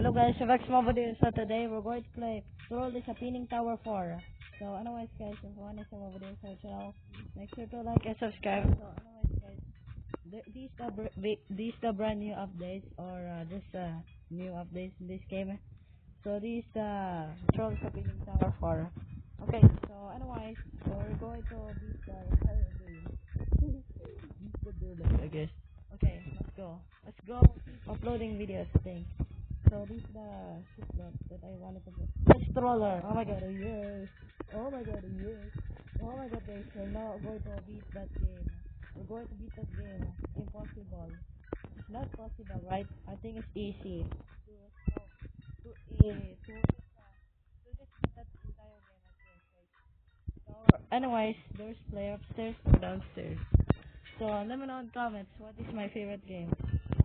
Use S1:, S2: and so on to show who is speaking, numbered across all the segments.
S1: Hello guys, Vex Mobile. So today we're going to play Troll the Sapinning Tower 4. So anyways guys, if you want to see more videos on the channel, make sure to like and subscribe. So anyways guys, these the brand new updates or just new updates in this game. So these Troll the Sapinning Tower 4. Okay, so anyways, so we're going to beat the entire game. Beat the building, I guess. Okay, let's go. Let's go. Keep uploading videos, I think. So this is the shipload that I wanted to put. The stroller. Oh my god, yes. Oh my god, yes. Oh my god, guys, we're not going to beat that game. We're going to beat that game. Impossible. It's not possible, right? I think it's easy. To just beat that entire game, I think, right? So, anyways, there's play upstairs or downstairs. So let me know in comments what is my favorite game.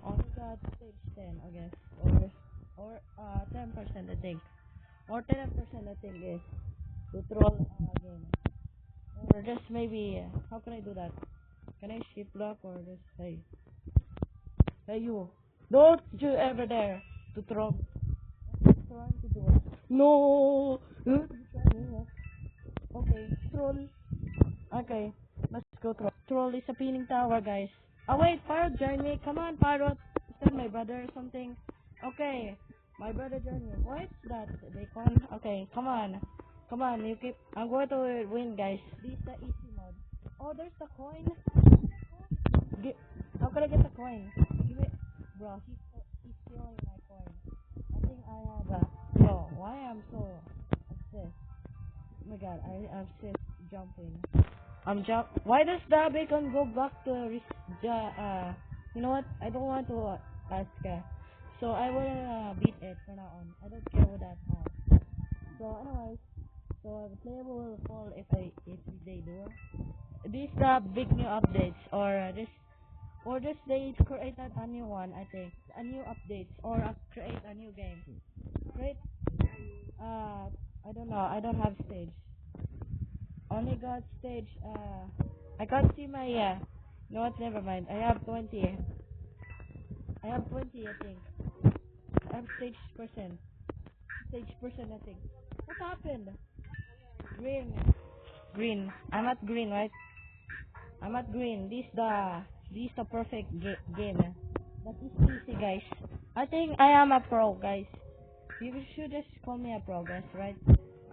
S1: Only got stage 10, I guess, or 10% I think, or 10% I think is to troll game, or just maybe how can I do that? Can I shift block or just hey you, don't you ever dare to troll? What are you trying to do? No. Okay, troll. Okay, let's go troll. Troll is a pinning tower, guys. Oh wait, Parrot, join me. Come on, Parrot. Is that my brother or something? Okay, my brother join me. What is that? Bacon? Okay, come on. Come on, you keep. I'm going to win, guys. This is the easy mode. Oh, there's the coin. How can I get the coin? Give it. Bro, he's stealing my coin. I think I have a. Bro, why I'm so obsessed? Oh my god, I'm just jumping. Why does the bacon go back to you know what? I don't want to ask. So I will beat it from now on. I don't care what that has. So anyways, so the player will fall if they do. These the big new updates or just they create a new one. I think a new updates or create a new game. Create I don't know. I don't have stage. Only got stage, I can't see my, no, what, never mind. I have 20. I have 20, I think. I have stage percent. Stage percent, I think. What happened? Green. Green. I'm at green, right? I'm at green. This the perfect game. That is easy, guys. I think I am a pro, guys. You should just call me a pro, guys, right?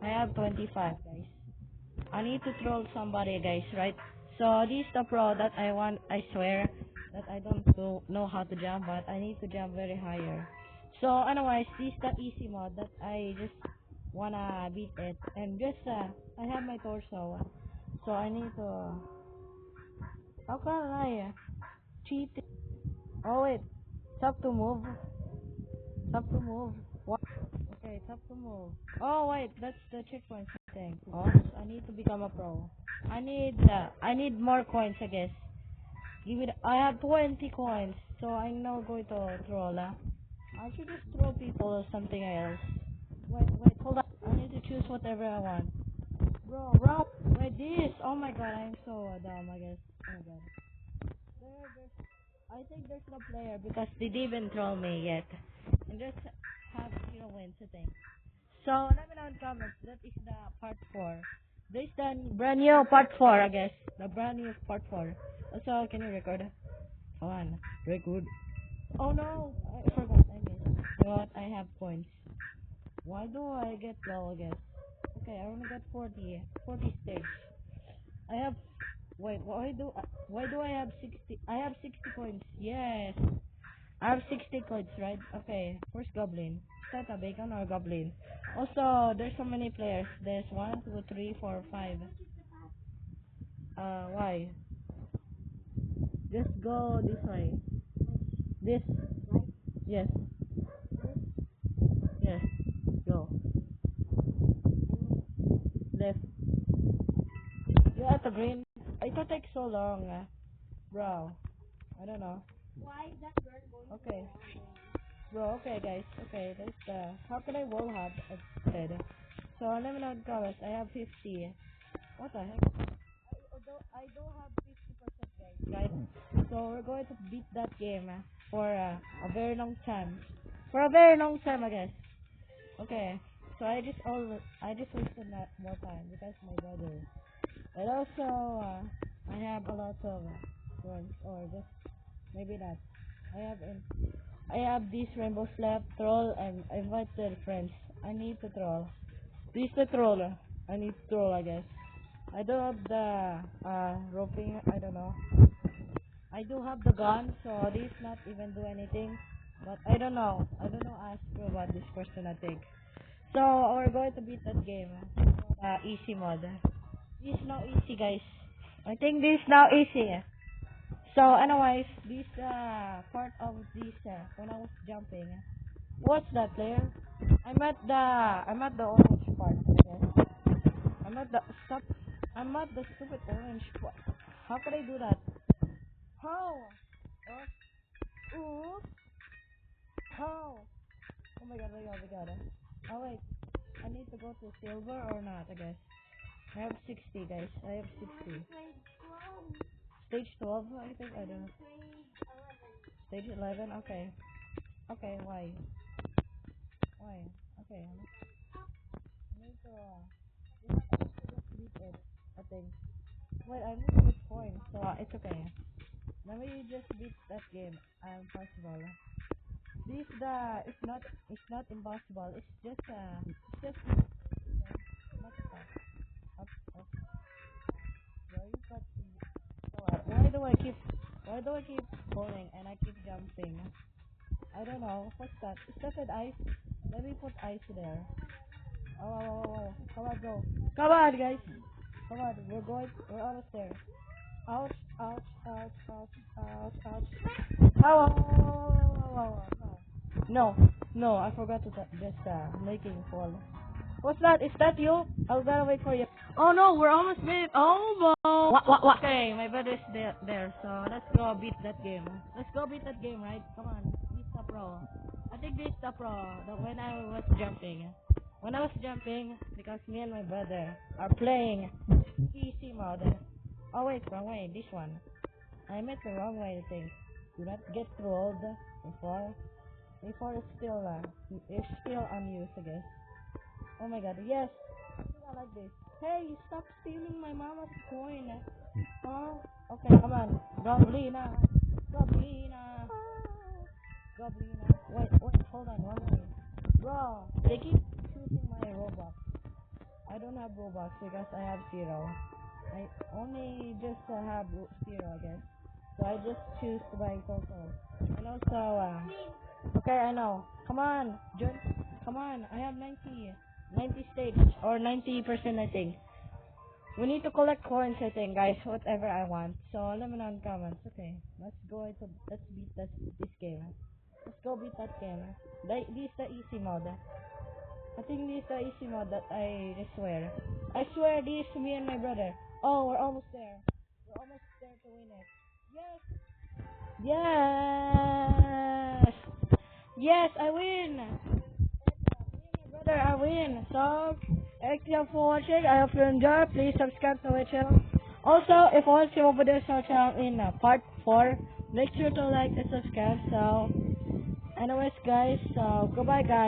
S1: I have 25, guys. I need to troll somebody, guys, right? So this is the pro that I want. I swear that I don't know how to jump, but I need to jump very higher. So anyways, this is the easy mode that I just wanna beat it, and just I have my torso, so I need to. How can I cheat? Oh wait, tap to move. Tap to move. What? Okay, tap to move. Oh wait, that's the checkpoint thing. Oh, I need to become a pro. I need more coins, I guess. Give it. I have 20 coins, so I'm not going to troll. I should just troll people or something else. Wait, hold on. I need to choose whatever I want. Bro, wait, this. Oh my god, I'm so dumb, I guess. Oh my god. I think there's no player because they didn't troll me yet. And just have 0 wins, I think. So, let me know in comments. That is the part 4. This is the brand new part 4, I guess. The brand new part 4. Also, can you record? Come on, record. Oh no, I forgot. I missed. You know what? I have points. Why do I get low, I guess? Okay, I only got 40 stage. I have. Wait, why do I have 60? I have 60 coins. Yes. I have 60 coins, right? Okay, first goblin. Is that a bacon or goblin? Also, there's so many players. There's 1, 2, 3, 4, 5. Why? Just go this way. This. Yes. Yes. Go. Left. You're at the green. It will take so long, bro. I don't know. Okay. Bro, okay guys. Okay, that's the. How can I wall hop instead? So let me know in the comments. I have 50. What the heck? I don't have 50%, guys. So we're going to beat that game for a very long time. For a very long time, I guess. Okay. So I just wasted that more time because my brother. And also, I have a lot of friends, or just maybe not. I have I have this rainbow slap troll and invited friends. I need to troll. This the troll. I need to troll, I guess. I don't have the roping. I don't know. I do have the gun, so this not even do anything. But I don't know. I don't know ask about this person, I think. So we're going to beat that game. Easy mod. This is now easy, guys. I think this now easy. So anyways, this part of this when I was jumping. What's that, player? I'm at the orange part. Okay? I'm at the stop. I'm at the stupid orange part. How could I do that? How? Oops. How? Oh my god, oh my god, oh my god. Oh wait, I need to go to silver or not, I guess. I have 60, guys. I have 60. Stage 12, I think, I don't know. Stage 11, okay. Okay, why? Why? Okay, I need to, just beat it, I think. Wait, I need to get points, so it's okay. Let me just beat that game. Possible. It's not impossible. It's just, not a fact. Up, up. Where you got why do I keep falling and I keep jumping? I don't know. What's that? Is that an ice? Let me put ice there. Oh. Come on, go. Come on, guys. Come on, we're almost there. Ouch, ouch, ouch, ouch, ouch, ouch. Oh, no, I forgot to just making fall. What's that? Is that you? I'll gotta wait for you. Oh no, we're almost made it. Almost. What? Okay, my brother's there, so let's go beat that game. Let's go beat that game, right? Come on, beat the pro. I think this the pro. When I was jumping. When I was jumping, because me and my brother are playing easy mode. Oh wait, wrong way. This one. I meant the wrong way. I think. Do not get trolled before it's still unused, I guess. Oh my god, yes! I think I like this. Hey, stop stealing my mama's coin! Huh? Okay, come on. Goblina! Goblina! Goblina! Wait, hold on, one minute. Bro, they keep choosing my Robux. I don't have Robux because I have 0. I only just have 0, I guess. So I just choose to buy total. And also, okay, I know. Come on, John. Come on, I have 90 stage or 90%, I think. We need to collect coins, I think, guys. Whatever I want. So let me know in comments. Okay, let's beat this game. Let's go beat that game. This is the easy mode. I think this is the easy mode that I swear. I swear this is me and my brother. Oh, we're almost there. We're almost there to win it. Yes! Yes, I win! Brother, I win. So, thank you for watching. I hope you enjoy. Please subscribe to my channel. Also, if you want to see more videos on our channel in part 4, make sure to like and subscribe. So, anyways, guys, so goodbye, guys.